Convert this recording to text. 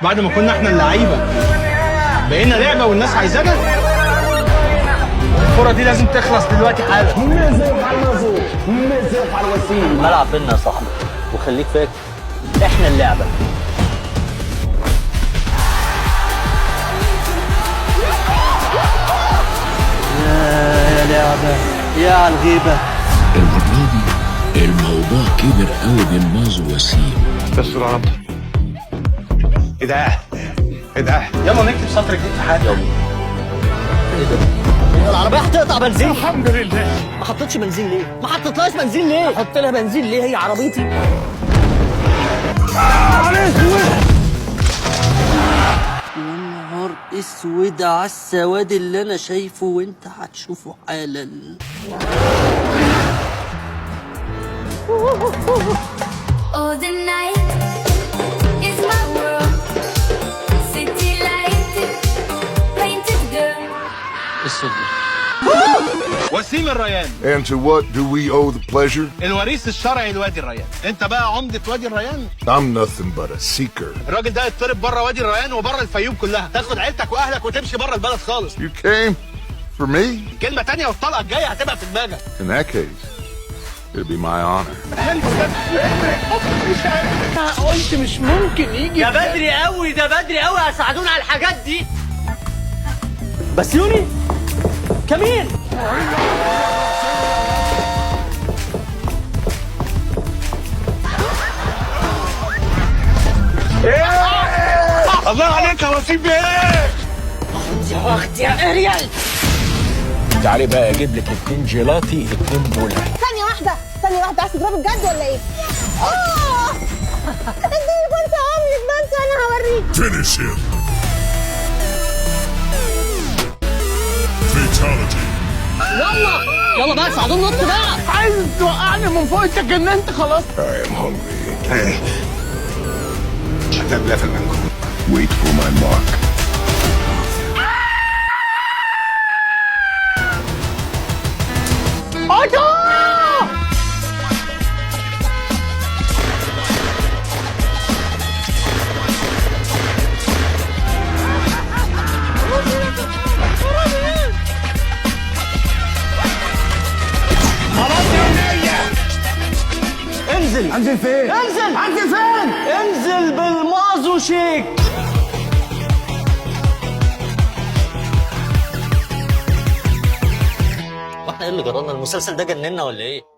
بعد ما كنا احنا اللعيبه بقينا لعبه والناس عايزانا. الكره دي لازم تخلص دلوقتي حالا. الملعب بينا يا صاحبي، وخليك فاكر احنا اللعبه. يا لعبه يا على الغيبه. المرة دي الموضوع كبر قوي بين مازو وسيم. بس رعب. ايه ده؟ ايه ده؟ يلا نكتب سطر جديد في حياتنا. يلا. ايه ده؟ العربية هتقطع بنزين؟ الحمد لله. ما حطيتش بنزين ليه؟ ما حطيتلاش بنزين ليه؟ احط لها بنزين ليه؟ هي عربيتي. يا نهار اسود على السواد اللي انا شايفه وانت هتشوفه حالا. Oh, the night is my world. City light, painted girl. الصوت وسيم الريان، And to what do we owe the pleasure? الوريث الشرعي لوادي الريان. انت بقى عمدة وادي الريان. I'm nothing but a seeker. الراجل ده يتطرد بره وادي الريان وبره الفيوم كلها، تاخد عيلتك واهلك وتمشي بره البلد خالص. You came for me? كلمة تانية والطلقة الجاية هتبقى في دماغك. In that case, it'll be my honor. قلت مش ممكن يجي. ده بدري قوي، ده بدري قوي هيساعدونا على الحاجات دي. بس يوني كمين. الله عليك يا وسيم بيه. يا وقت يا اريال. تعالي بقى اجيب لك 2 جيلاتي 2 دولار. ثانية واحدة عايز تضربي بجد ولا ايه؟ اديني فرصة عمرك بس وانا هوريك. Finish him. Fatality. يلا بقى ساعدونا نط بقى. عايز توقعني من فوق، انت اتجننت خلاص. I am hungry. هتبلى في المنجو. Wait for my mark. انزل فين؟ انزل بالمازو شيك. واحنا ايه اللي جرانا؟ المسلسل ده جننا ولا ايه؟